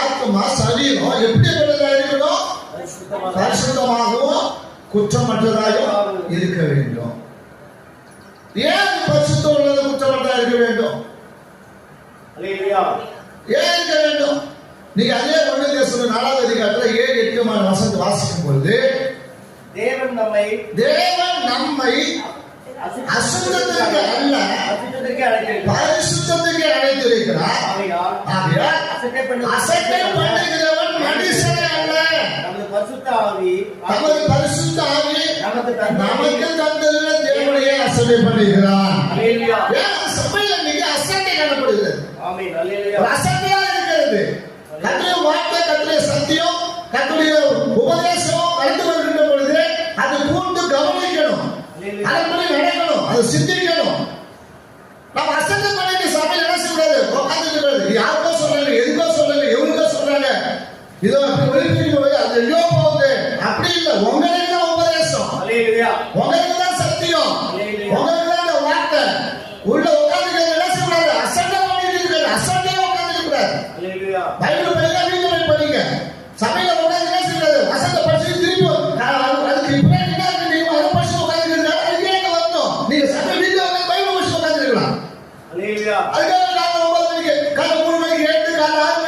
ஆத்மா சரீரம் எப்படிப்பட்டதா இருக்கணும்? பரிசுத்தமாகவும் குற்றமற்றதாகவும் இருக்க வேண்டும். ஏன் பரிசுத்தம் உள்ளது குற்றமற்றதா இருக்க வேண்டும்? ஏன் இருக்க வேண்டும்? நீங்க அதே 1 Thessalonians 4வது அதிகாரத்துல 7-8 வசனத்தை வாசிக்கும் பொழுது தேவன் நம்மை அசுத்தத்திற்கு அல்ல பரிசுத்தத்திற்கு அழைத்திருக்கிறார். ஆகையால் அசட்டை பண்ணுகிறவன் மனுஷனே அல்ல, நமது பரிசுத்த ஆவி நமக்கு தந்துள்ள தேவனையே அசட்டை பண்ணுகிறார். சபையில நீங்க அசட்டை காணப்படுகிறது. அசட்டையா இருக்கிறது. கர்த்தருடைய வார்த்தை, கர்த்தருடைய சத்தியம், கர்த்தருடைய உபதேசம் கடந்து வருகின்ற பொழுது அது கூர்ந்து கவனிக்கணும், அதன்படி நடக்கணும், அது சிந்திக்கணும். நம்ம அசட்டை பண்ணிட்டு சபையில் என்ன செய்யக்கூடாது? உட்காந்துட்டு யாருக்கோ சொல்றாங்க, எதுக்கோ சொல்றாங்க, எவருக்கோ சொல்றாங்க, இதோ அப்படி ஒளிப்பிடிக்க போய் அது எங்கோ போகுது. அப்படி இல்லை. உங்களுக்கு தான் உபதேசம், உங்களுக்கு தான் சத்தியம், உங்களுக்கு தான் அந்த வார்த்தை. உள்ள உட்காந்துக்கிறது என்ன செய்யக்கூடாது? அசட்டை பண்ணிட்டு இருக்காது, அசட்டையா உட்காந்துக்க கூடாது. பைபிள் படிக்க, வீட்டுல படிங்க. சபையில உட்காந்து என்ன செய்யக்கூடாது? அசட்டை படிச்சு திருப்பி அதுக்கு இப்ப என்ன இருக்கு? நீங்க அதை படிச்சு உட்காந்துருந்தா அதுக்கு ஏங்க வரணும்? நீங்க சபை வீட்டுல உட்காந்து பைபிள் படிச்சு உட்காந்துருக்கலாம். அதுக்காக காலை 9 மணிக்கு, காலை 3 மணிக்கு, 8 காலை 6